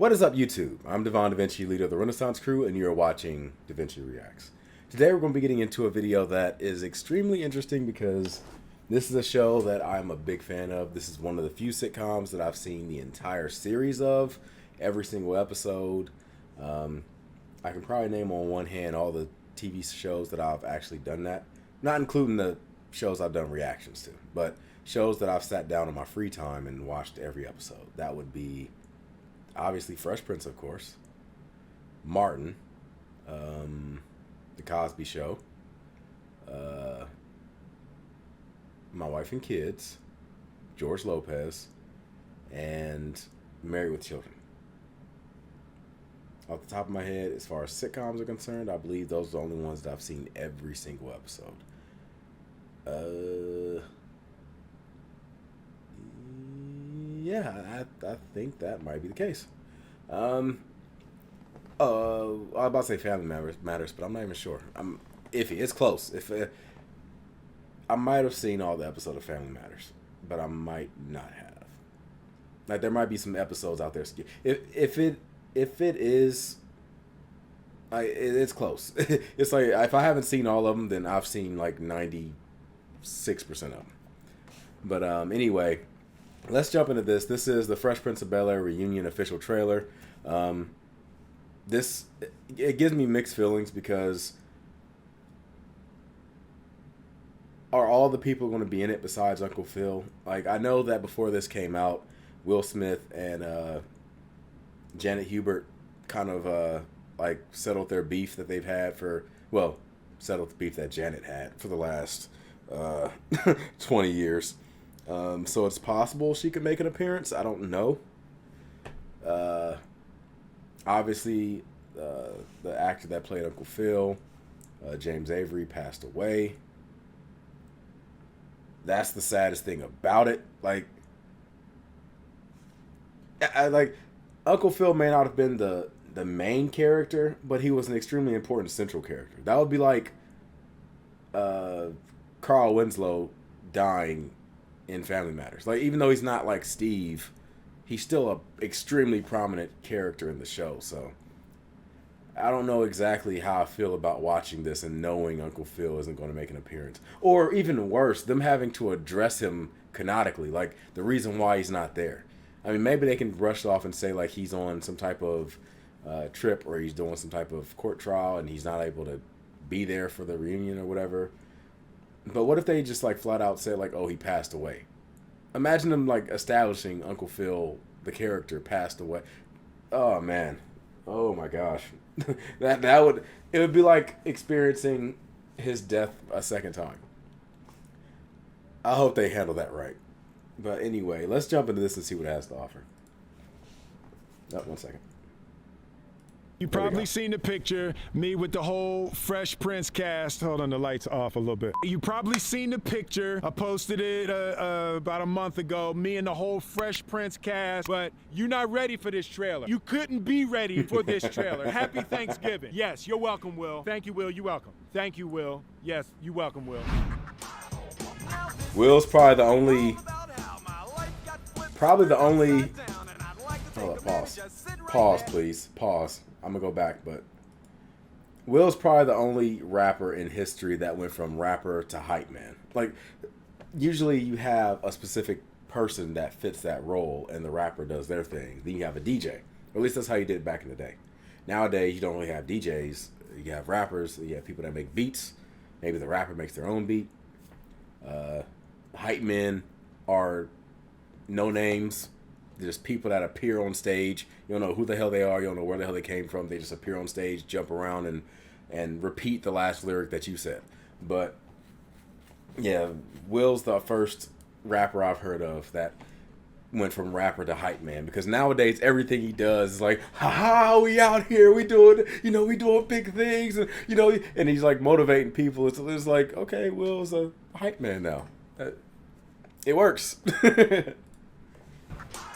What is up, YouTube? I'm Devon DaVinci, leader of the Renaissance crew, and you're watching DaVinci Reacts. Today we're going to be getting into a video that is extremely interesting because this is a show that I'm a big fan of. This is one of the few sitcoms that I've seen the entire series of, every single episode. I can probably name on one hand all the TV shows that I've actually done that. Not including the shows I've done reactions to, but shows that I've sat down in my free time and watched every episode. That would be obviously Fresh Prince, of course, Martin, The Cosby Show, My Wife and Kids, George Lopez, and Married with Children. Off the top of my head, as far as sitcoms are concerned, I believe those are the only ones that I've seen every single episode. Yeah, I think that might be the case. I was about to say Family Matters, but I'm not even sure. I'm iffy. It's close. I might have seen all the episodes of Family Matters, but I might not have. Like, there might be some episodes out there. If it is, it's close. It's like, if I haven't seen all of them, then I've seen like 96% of them. But anyway, let's jump into this. This is the Fresh Prince of Bel-Air reunion official trailer. It gives me mixed feelings because are all the people going to be in it besides Uncle Phil? Like, I know that before this came out, Will Smith and Janet Hubert kind of like settled their beef that they've had settled the beef that Janet had for the last 20 years. So it's possible she could make an appearance. I don't know. Obviously, the actor that played Uncle Phil, James Avery, passed away. That's the saddest thing about it. Like, Uncle Phil may not have been the main character, but he was an extremely important central character. That would be like Carl Winslow dying in Family Matters. Like, even though he's not like Steve, he's still a extremely prominent character in the show. So I don't know exactly how I feel about watching this and knowing Uncle Phil isn't going to make an appearance, or even worse, them having to address him canonically, like the reason why he's not there. I mean, maybe they can brush off and say like he's on some type of trip, or he's doing some type of court trial and he's not able to be there for the reunion or whatever. But what if they just like flat out said like, oh, he passed away? Imagine them like establishing Uncle Phil, the character, passed away. Oh man, oh my gosh, it would be like experiencing his death a second time. I hope they handle that right. But anyway, let's jump into this and see what it has to offer. Oh, 1 second. You probably seen the picture, me with the whole Fresh Prince cast. Hold on, the light's off a little bit. You probably seen the picture. I posted it about a month ago, me and the whole Fresh Prince cast, but you're not ready for this trailer. You couldn't be ready for this trailer. Happy Thanksgiving. Yes, you're welcome, Will. Thank you, Will. You're welcome. Thank you, Will. Yes, you're welcome, Will. Will's probably the only... Hold up, pause. Pause, please. Pause. I'm gonna go back, but Will's probably the only rapper in history that went from rapper to hype man. Like, usually you have a specific person that fits that role and the rapper does their thing. Then you have a DJ. Or at least that's how you did it back in the day. Nowadays, you don't really have DJs. You have rappers. You have people that make beats. Maybe the rapper makes their own beat. Hype men are no names. They're just people that appear on stage. You don't know who the hell they are. You don't know where the hell they came from. They just appear on stage, jump around, and repeat the last lyric that you said. But yeah, Will's the first rapper I've heard of that went from rapper to hype man, because nowadays everything he does is like, haha, we out here, we doing big things, and and he's like motivating people. It's like, okay, Will's a hype man now. It works.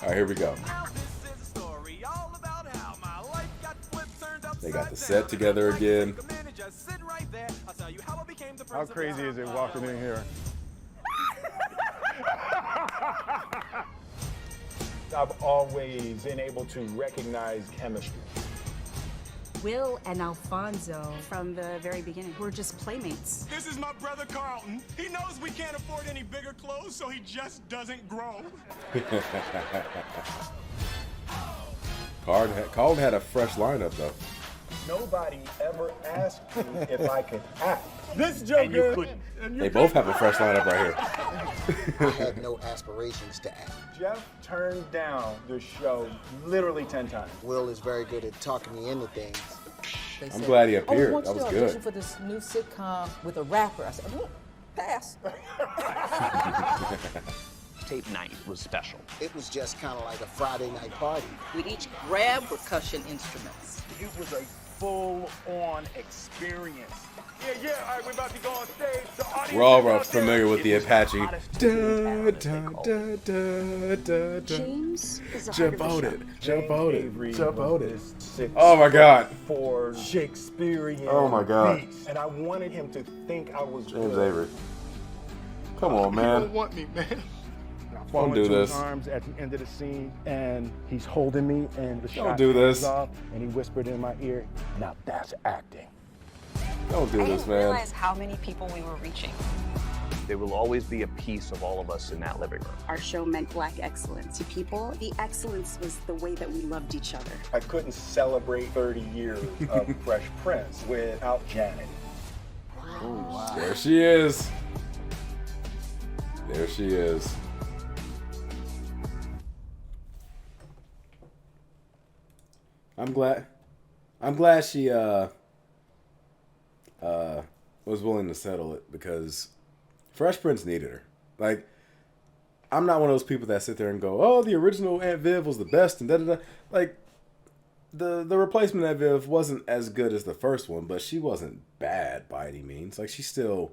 All right, here we go. They got the set together again. How crazy is it walking in here? I've always been able to recognize chemistry. Will and Alfonso, from the very beginning, were just playmates. This is my brother Carlton. He knows we can't afford any bigger clothes, so he just doesn't grow. Carlton had a fresh lineup, though. Nobody ever asked me if I could act. This Joker. They both have a fresh lineup right here. I had no aspirations to act. Jeff turned down the show literally 10 times. Will is very good at talking me into things. They I'm said, glad he "Oh, we appeared. want That you was to audition good. for this new sitcom with a rapper." I said, pass. Tape night was special. It was just kind of like a Friday night party. We'd each grab percussion instruments. It was a full-on experience. Yeah, all right, we're about to go on stage. The audience We're all is out there. familiar with the It was Apache. hottest Da, movie da, ever, da, da, da, da. James is the heart Jump of the out show. it. Jump out Avery it. Jump was out it. this sick Oh my God. for Shakespearean Oh my God. beats. And I wanted him to think I was James good. Avery. Come on, He don't man. want me, man. And I fall Don't do into his this. arms at the end of the scene, and he's holding me, and the shot do comes this. off, and he whispered in my ear, "Now that's acting." Don't do I this, didn't man. realize how many people we were reaching. There will always be a piece of all of us in that living room. Our show meant Black excellence to people. The excellence was the way that we loved each other. I couldn't celebrate 30 years of Fresh Prince without Janet. There she is. There she is. I'm glad she was willing to settle it, because Fresh Prince needed her. Like, I'm not one of those people that sit there and go, "Oh, the original Aunt Viv was the best," and da da da. Like, the replacement Aunt Viv wasn't as good as the first one, but she wasn't bad by any means. Like, she still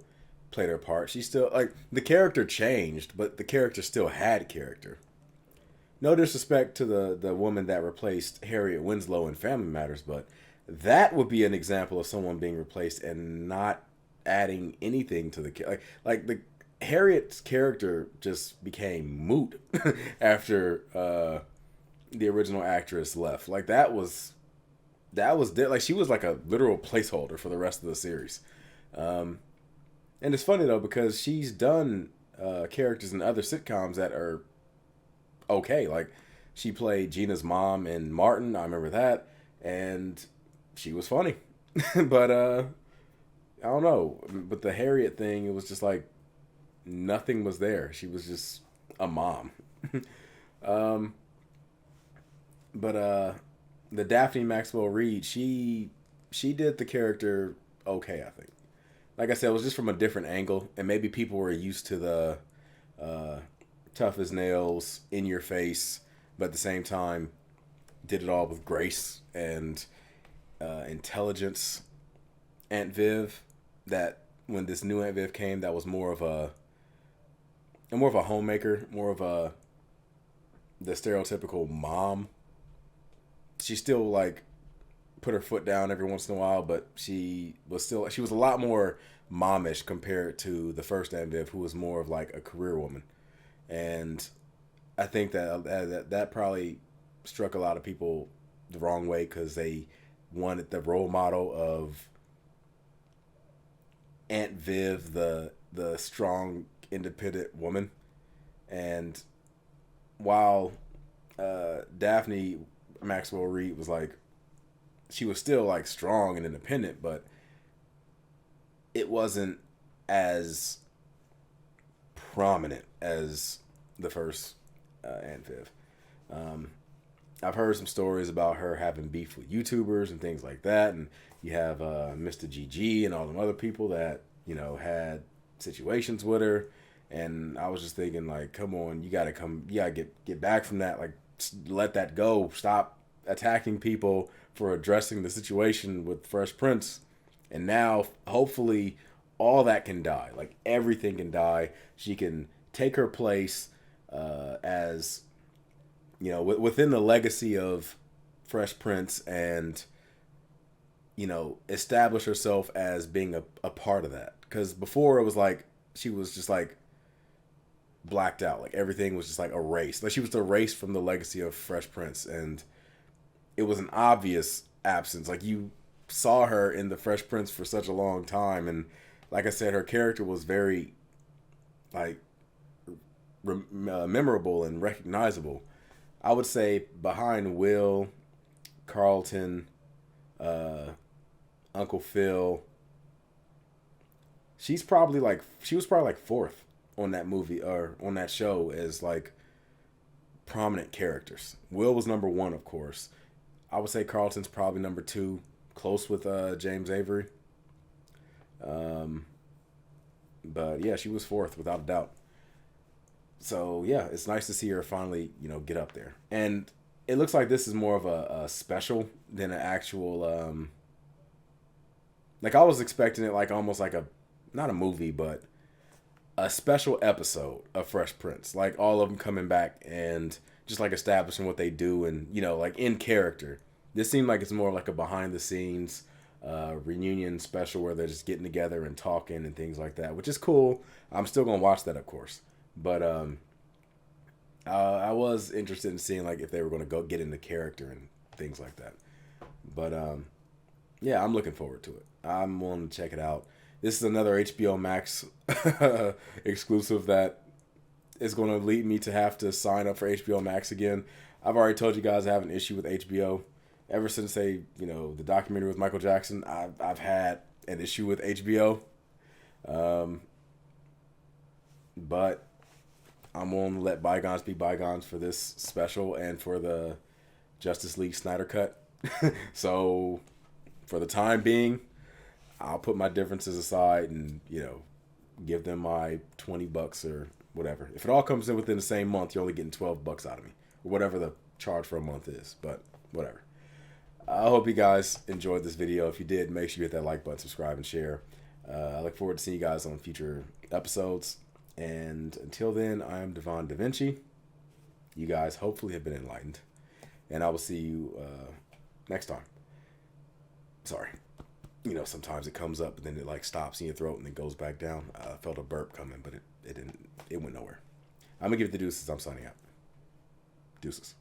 played her part. She still, like, the character changed, but the character still had character. No disrespect to the woman that replaced Harriet Winslow in Family Matters, but that would be an example of someone being replaced and not adding anything to the like the Harriet's character just became moot after the original actress left. Like, that was like, she was like a literal placeholder for the rest of the series. And it's funny though, because she's done characters in other sitcoms that are okay. Like, she played Gina's mom in Martin. I remember that, and she was funny. But I don't know. But the Harriet thing, it was just like nothing was there. She was just a mom. But the Daphne Maxwell Reid, she did the character okay, I think. Like I said, it was just from a different angle, and maybe people were used to the tough as nails, in your face, but at the same time did it all with grace and intelligence. Aunt Viv, that when this new Aunt Viv came, that was more of a homemaker, more of the stereotypical mom. She still, like, put her foot down every once in a while, but she was a lot more momish compared to the first Aunt Viv, who was more of like a career woman. And I think that probably struck a lot of people the wrong way, because they wanted the role model of Aunt Viv, the strong, independent woman. And while Daphne Maxwell Reid was like, she was still like strong and independent, but it wasn't as prominent as the first Aunt Viv. I've heard some stories about her having beef with YouTubers and things like that, and you have Mr. GG and all them other people that, you know, had situations with her. And I was just thinking, like, come on, you gotta get back from that. Like, let that go. Stop attacking people for addressing the situation with Fresh Prince. And now, hopefully, all that can die. Like, everything can die. She can take her place as, you know, within the legacy of Fresh Prince, and, you know, establish herself as being a part of that. Because before, it was like she was just like blacked out. Like everything was just like erased. Like she was erased from the legacy of Fresh Prince, and it was an obvious absence. Like you saw her in the Fresh Prince for such a long time, and like I said, her character was very like memorable and recognizable. I would say behind Will, Carlton, Uncle Phil, she was probably like fourth on that movie or on that show as like prominent characters. Will was number one, of course. I would say Carlton's probably number two, close with James Avery. But yeah, she was fourth without a doubt. So yeah, it's nice to see her finally, get up there. And it looks like this is more of a special than an actual. Like I was expecting it like almost like not a movie, but a special episode of Fresh Prince. Like all of them coming back and just like establishing what they do and like in character. This seemed like it's more like a behind the scenes reunion special where they're just getting together and talking and things like that, which is cool. I'm still gonna watch that, of course. But I was interested in seeing like if they were going to go get into character and things like that. But yeah, I'm looking forward to it. I'm willing to check it out. This is another HBO Max exclusive that is going to lead me to have to sign up for HBO Max again. I've already told you guys I have an issue with HBO. Ever since the documentary with Michael Jackson, I've had an issue with HBO. But I'm willing to let bygones be bygones for this special and for the Justice League Snyder Cut. So for the time being, I'll put my differences aside and, give them my $20 or whatever. If it all comes in within the same month, you're only getting $12 out of me, or whatever the charge for a month is, but whatever. I hope you guys enjoyed this video. If you did, make sure you hit that like button, subscribe, and share. I look forward to seeing you guys on future episodes. And until then, I am Devon DaVinci. You guys hopefully have been enlightened. And I will see you next time. Sorry. Sometimes it comes up and then it like stops in your throat and then goes back down. I felt a burp coming, but it didn't. It went nowhere. I'm going to give it the deuces. I'm signing out. Deuces.